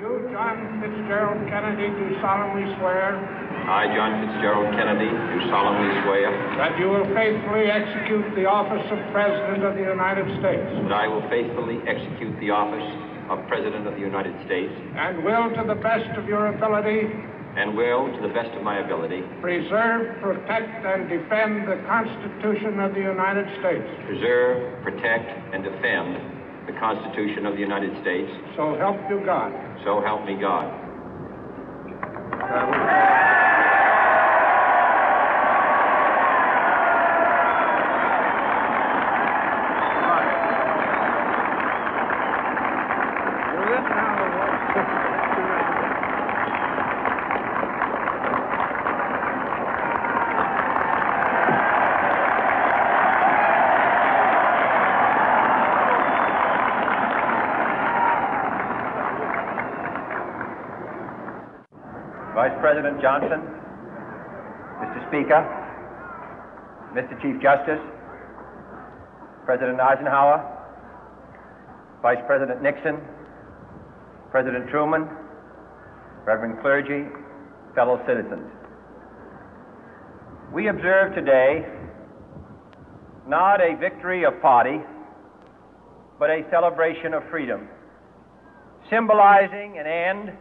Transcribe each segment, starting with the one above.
You, John Fitzgerald Kennedy, do solemnly swear. I, John Fitzgerald Kennedy, do solemnly swear. That you will faithfully execute the office of President of the United States. That I will faithfully execute the office of President of the United States. And will, to the best of your ability. And will, to the best of my ability. Preserve, protect, and defend the Constitution of the United States. Preserve, protect, and defend the Constitution of the United States. So help you God. So help me God. Vice President Johnson, Mr. Speaker, Mr. Chief Justice, President Eisenhower, Vice President Nixon, President Truman, Reverend clergy, fellow citizens. We observe today not a victory of party, but a celebration of freedom, symbolizing an end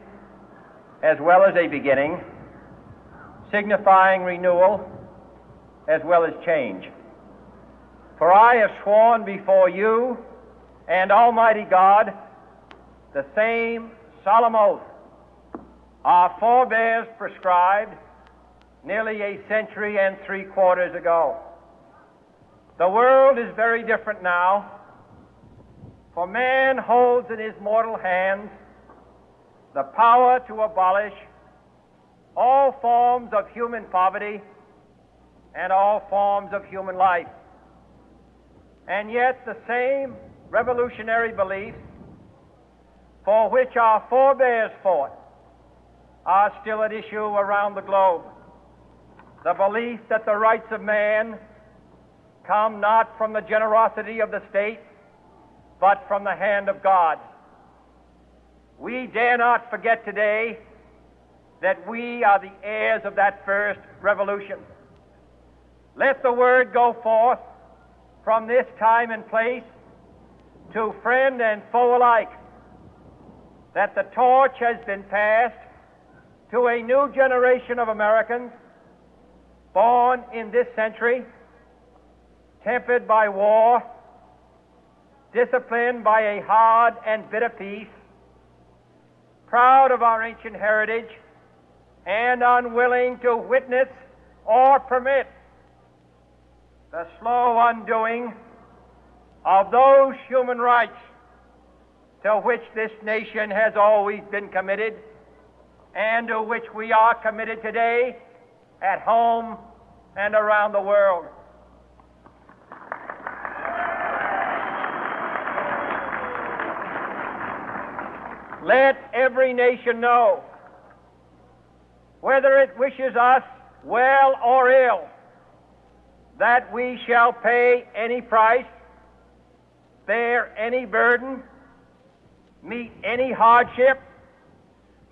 as well as a beginning, signifying renewal as well as change. For I have sworn before you and Almighty God the same solemn oath our forebears prescribed nearly a century and 3/4 ago. The world is very different now, for man holds in his mortal hands the power to abolish all forms of human poverty and all forms of human life. And yet the same revolutionary beliefs for which our forebears fought are still at issue around the globe. The belief that the rights of man come not from the generosity of the state, but from the hand of God. We dare not forget today that we are the heirs of that first revolution. Let the word go forth from this time and place to friend and foe alike that the torch has been passed to a new generation of Americans born in this century, tempered by war, disciplined by a hard and bitter peace, proud of our ancient heritage, and unwilling to witness or permit the slow undoing of those human rights to which this nation has always been committed and to which we are committed today at home and around the world. Let every nation know, whether it wishes us well or ill, that we shall pay any price, bear any burden, meet any hardship,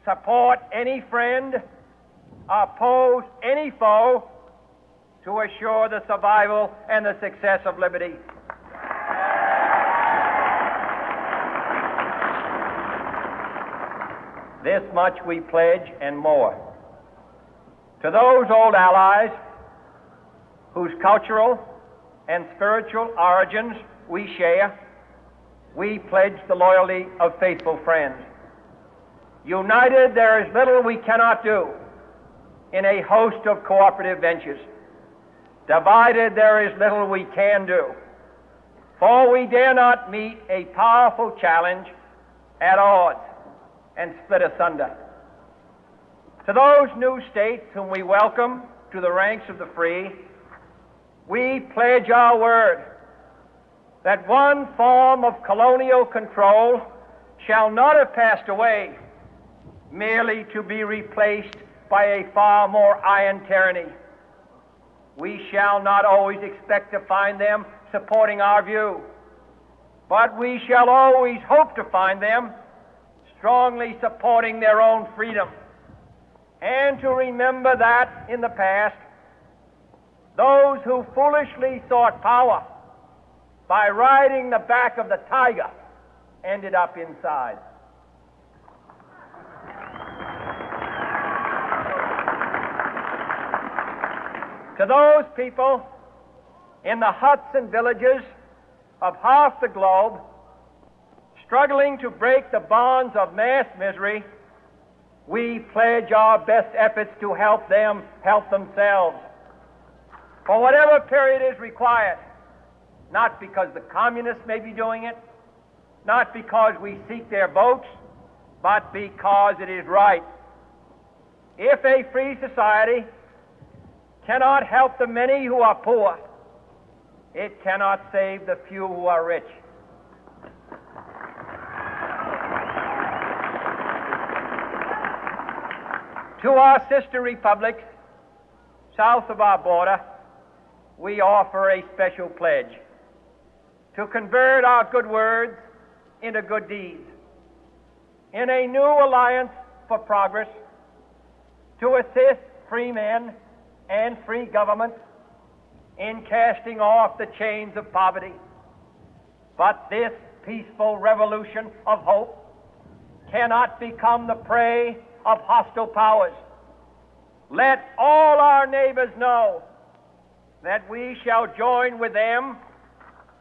support any friend, oppose any foe to assure the survival and the success of liberty. This much we pledge and more. To those old allies whose cultural and spiritual origins we share, we pledge the loyalty of faithful friends. United, there is little we cannot do in a host of cooperative ventures. Divided, there is little we can do, for we dare not meet a powerful challenge at odds and split asunder. To those new states whom we welcome to the ranks of the free, we pledge our word that one form of colonial control shall not have passed away merely to be replaced by a far more iron tyranny. We shall not always expect to find them supporting our view, but we shall always hope to find them strongly supporting their own freedom, and to remember that in the past, those who foolishly sought power by riding the back of the tiger ended up inside. To those people in the huts and villages of half the globe struggling to break the bonds of mass misery, we pledge our best efforts to help them help themselves for whatever period is required, not because the communists may be doing it, not because we seek their votes, but because it is right. If a free society cannot help the many who are poor, it cannot save the few who are rich. To our sister republics south of our border, we offer a special pledge to convert our good words into good deeds, in a new alliance for progress, to assist free men and free governments in casting off the chains of poverty. But this peaceful revolution of hope cannot become the prey of hostile powers. Let all our neighbors know that we shall join with them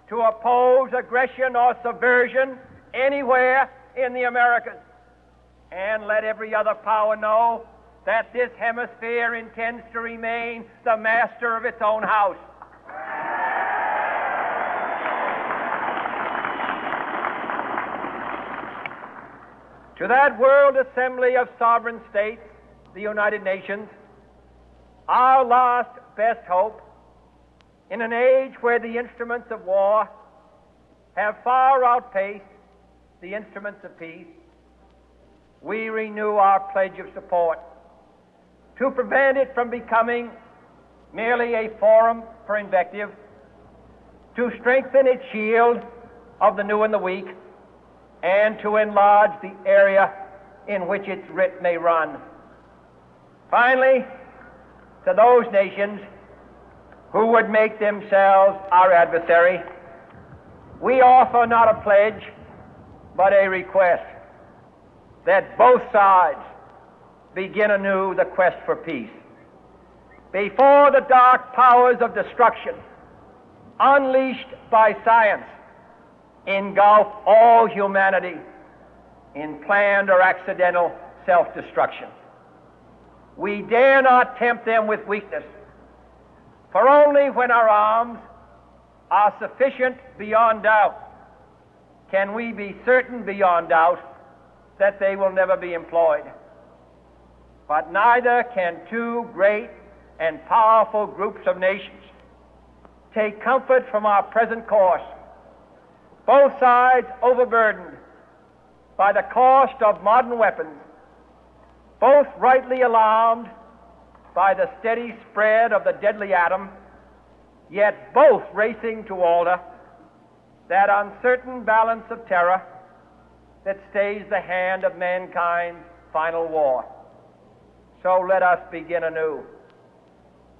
to oppose aggression or subversion anywhere in the Americas. And let every other power know that this hemisphere intends to remain the master of its own house. To that World Assembly of Sovereign States, the United Nations, our last best hope, in an age where the instruments of war have far outpaced the instruments of peace, we renew our pledge of support to prevent it from becoming merely a forum for invective, to strengthen its shield of the new and the weak, and to enlarge the area in which its writ may run. Finally, to those nations who would make themselves our adversary, we offer not a pledge, but a request that both sides begin anew the quest for peace. Before the dark powers of destruction, unleashed by science, engulf all humanity in planned or accidental self-destruction, we dare not tempt them with weakness, for only when our arms are sufficient beyond doubt can we be certain beyond doubt that they will never be employed. But neither can two great and powerful groups of nations take comfort from our present course, both sides overburdened by the cost of modern weapons, both rightly alarmed by the steady spread of the deadly atom, yet both racing to alter that uncertain balance of terror that stays the hand of mankind's final war. So let us begin anew,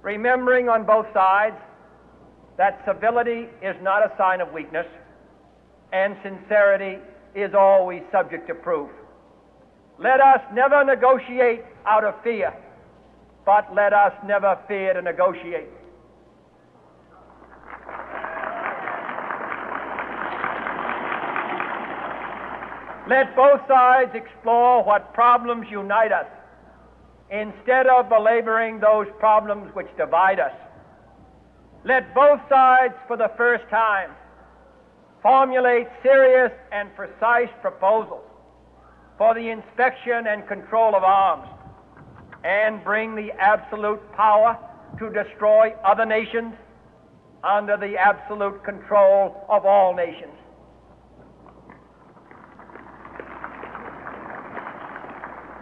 remembering on both sides that civility is not a sign of weakness, and sincerity is always subject to proof. Let us never negotiate out of fear, but let us never fear to negotiate. Let both sides explore what problems unite us, instead of belaboring those problems which divide us. Let both sides, for the first time, formulate serious and precise proposals for the inspection and control of arms, and bring the absolute power to destroy other nations under the absolute control of all nations.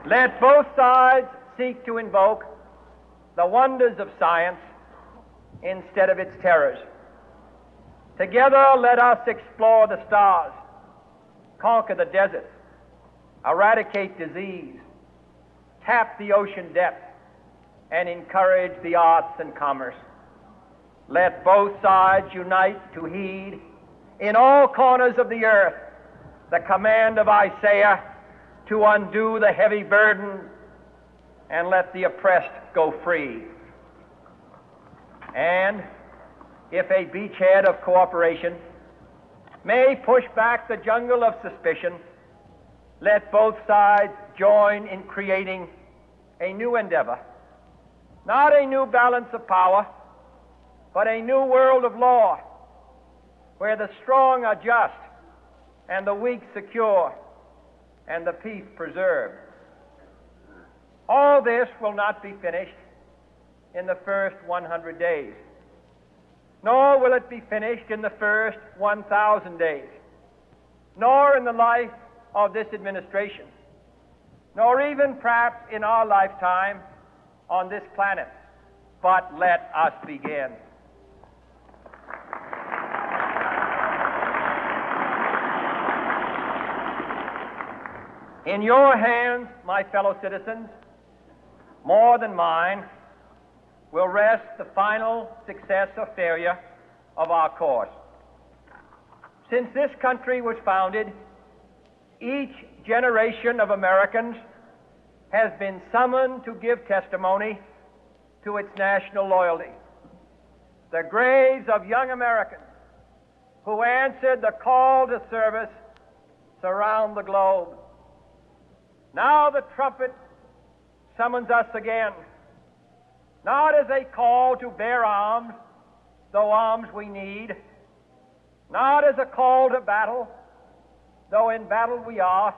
Let both sides seek to invoke the wonders of science instead of its terrors. Together, let us explore the stars, conquer the deserts, eradicate disease, tap the ocean depth, and encourage the arts and commerce. Let both sides unite to heed in all corners of the earth the command of Isaiah to undo the heavy burden and let the oppressed go free. And if a beachhead of cooperation may push back the jungle of suspicion, let both sides join in creating a new endeavor, not a new balance of power, but a new world of law, where the strong are just and the weak secure and the peace preserved. All this will not be finished in the first 100 days, nor will it be finished in the first 1,000 days, nor in the life of this administration, nor even perhaps in our lifetime on this planet. But let us begin. In your hands, my fellow citizens, more than mine, will rest the final success or failure of our course. Since this country was founded, each generation of Americans has been summoned to give testimony to its national loyalty. The graves of young Americans who answered the call to service surround the globe. Now the trumpet summons us again, not as a call to bear arms, though arms we need, not as a call to battle, though in battle we are,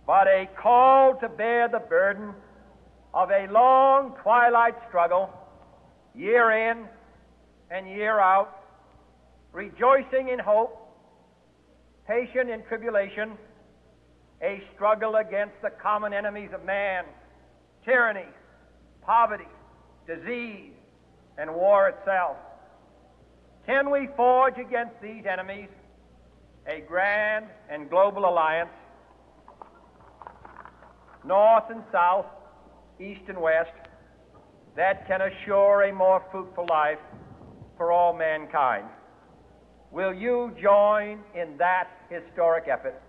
but a call to bear the burden of a long twilight struggle, year in and year out, rejoicing in hope, patient in tribulation, a struggle against the common enemies of man, tyranny, poverty, disease, and war itself. Can we forge against these enemies a grand and global alliance, north and south, east and west, that can assure a more fruitful life for all mankind? Will you join in that historic effort?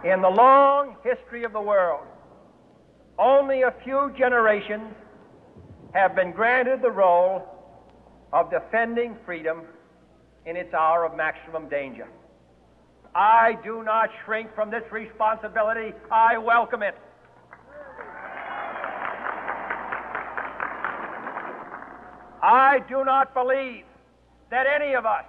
In the long history of the world, only a few generations have been granted the role of defending freedom in its hour of maximum danger. I do not shrink from this responsibility. I welcome it. I do not believe that any of us